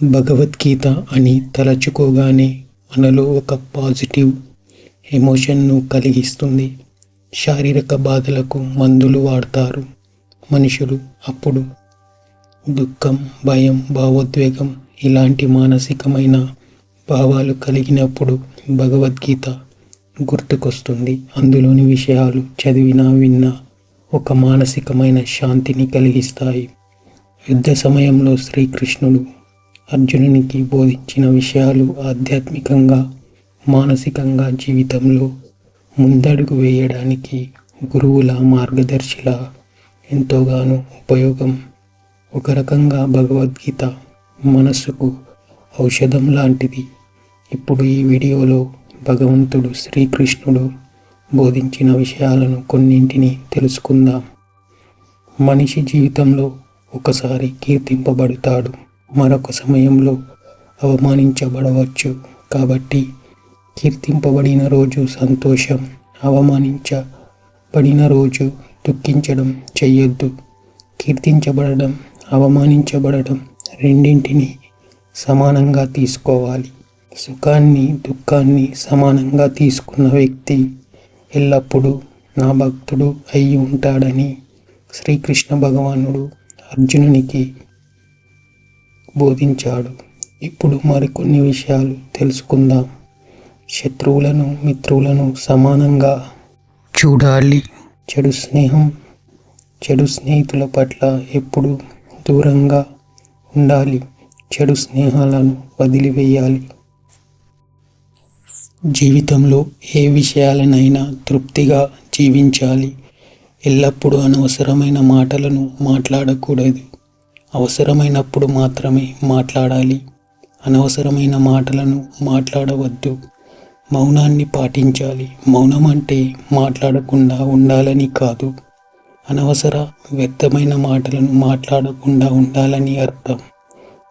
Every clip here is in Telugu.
భగవద్గీత అని తలచుకోగానే మనలో ఒక పాజిటివ్ ఎమోషన్ను కలిగిస్తుంది. శారీరక బాధలకు మందులు వాడతారు మనుషులు. అప్పుడు దుఃఖం, భయం, భావోద్వేగం ఇలాంటి మానసికమైన భావాలు కలిగినప్పుడు భగవద్గీత గుర్తుకొస్తుంది. అందులోని విషయాలు చదివినా విన్నా ఒక మానసికమైన శాంతిని కలిగిస్తాయి. యుద్ధ సమయంలో శ్రీకృష్ణుడు అర్జునునికి బోధించిన విషయాలు ఆధ్యాత్మికంగా, మానసికంగా జీవితంలో ముందడుగు వేయడానికి గురువుల మార్గదర్శిలా ఎంతోగానో ఉపయోగం. ఒక రకంగా భగవద్గీత మనస్సుకు ఔషధం లాంటిది. ఇప్పుడు ఈ వీడియోలో భగవంతుడు శ్రీకృష్ణుడు బోధించిన విషయాలను కొన్నింటిని తెలుసుకుందాం. మనిషి జీవితంలో ఒకసారి కీర్తింపబడతాడు, మరొక సమయంలో అవమానించబడవచ్చు. కాబట్టి కీర్తింపబడిన రోజు సంతోషం, అవమానించబడిన రోజు దుఃఖించడం చెయ్యొద్దు. కీర్తించబడడం, అవమానించబడడం రెండింటినీ సమానంగా తీసుకోవాలి. సుఖాన్ని, దుఃఖాన్ని సమానంగా తీసుకున్న వ్యక్తి ఎల్లప్పుడూ నా భక్తుడు అయి ఉంటాడని శ్రీకృష్ణ భగవానుడు అర్జునునికి బోధించాడు. ఇప్పుడు మరికొన్ని విషయాలు తెలుసుకుందాం. శత్రువులను, మిత్రులను సమానంగా చూడాలి. చెడు స్నేహితుల పట్ల ఎప్పుడు దూరంగా ఉండాలి. చెడు స్నేహాలను వదిలివేయాలి. జీవితంలో ఏ విషయాలనైనా తృప్తిగా జీవించాలి. ఎల్లప్పుడూ అనవసరమైన మాటలను మాట్లాడకూడదు. అవసరమైనప్పుడు మాత్రమే మాట్లాడాలి. అనవసరమైన మాటలను మాట్లాడవద్దు. మౌనాన్ని పాటించాలి. మౌనం అంటే మాట్లాడకుండా ఉండాలని కాదు. అనవసర వ్యర్థమైన మాటలను మాట్లాడకుండా ఉండాలని అర్థం.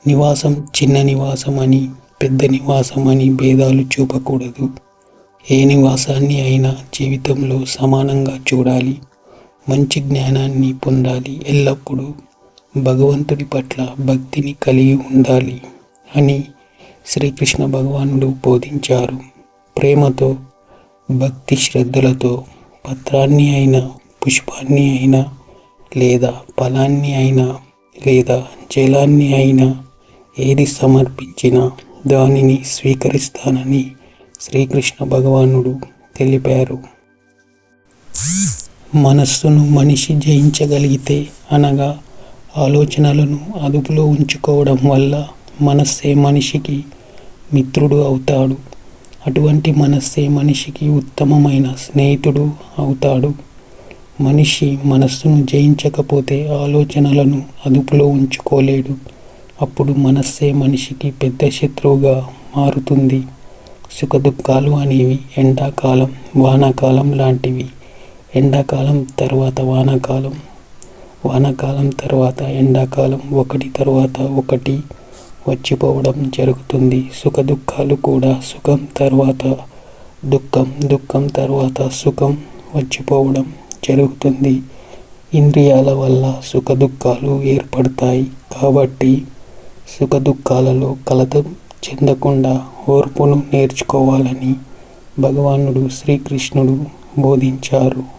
నివాసం చిన్న నివాసం అని, పెద్ద నివాసం అని భేదాలు చూపకూడదు. ఏ నివాసాన్ని అయినా జీవితంలో సమానంగా చూడాలి. మంచి జ్ఞానాన్ని పొందాలి. ఎల్లప్పుడూ భగవంతుడి పట్ల భక్తిని కలిగి ఉండాలి అని శ్రీకృష్ణ భగవానుడు బోధించారు. ప్రేమతో, భక్తి శ్రద్ధలతో పత్రాన్ని అయినా, పుష్పాన్ని అయినా, లేదా ఫలాన్ని అయినా, లేదా జలాన్ని అయినా ఏది సమర్పించినా దానిని స్వీకరిస్తానని శ్రీకృష్ణ భగవానుడు తెలిపారు. మనస్సును మనిషి జయించగలిగితే, అనగా ఆలోచనలను అదుపులో ఉంచుకోవడం వల్ల మనస్సే మనిషికి మిత్రుడు అవుతాడు. అటువంటి మనస్సే మనిషికి ఉత్తమమైన స్నేహితుడు అవుతాడు. మనిషి మనస్సును జయించకపోతే ఆలోచనలను అదుపులో ఉంచుకోలేడు. అప్పుడు మనస్సే మనిషికి పెద్ద శత్రువుగా మారుతుంది. సుఖదుఖాలు అనేవి ఎండాకాలం, వానాకాలం లాంటివి. ఎండాకాలం తర్వాత వానాకాలం, వానాకాలం తర్వాత ఎండాకాలం, ఒకటి తర్వాత ఒకటి వచ్చిపోవడం జరుగుతుంది. సుఖదుఖాలు కూడా సుఖం తర్వాత దుఃఖం, దుఃఖం తర్వాత సుఖం వచ్చిపోవడం జరుగుతుంది. ఇంద్రియాల వల్ల సుఖదుఖాలు ఏర్పడతాయి. కాబట్టి సుఖదుఖాలలో కలత చెందకుండా ఓర్పును నేర్చుకోవాలని భగవానుడు శ్రీకృష్ణుడు బోధించారు.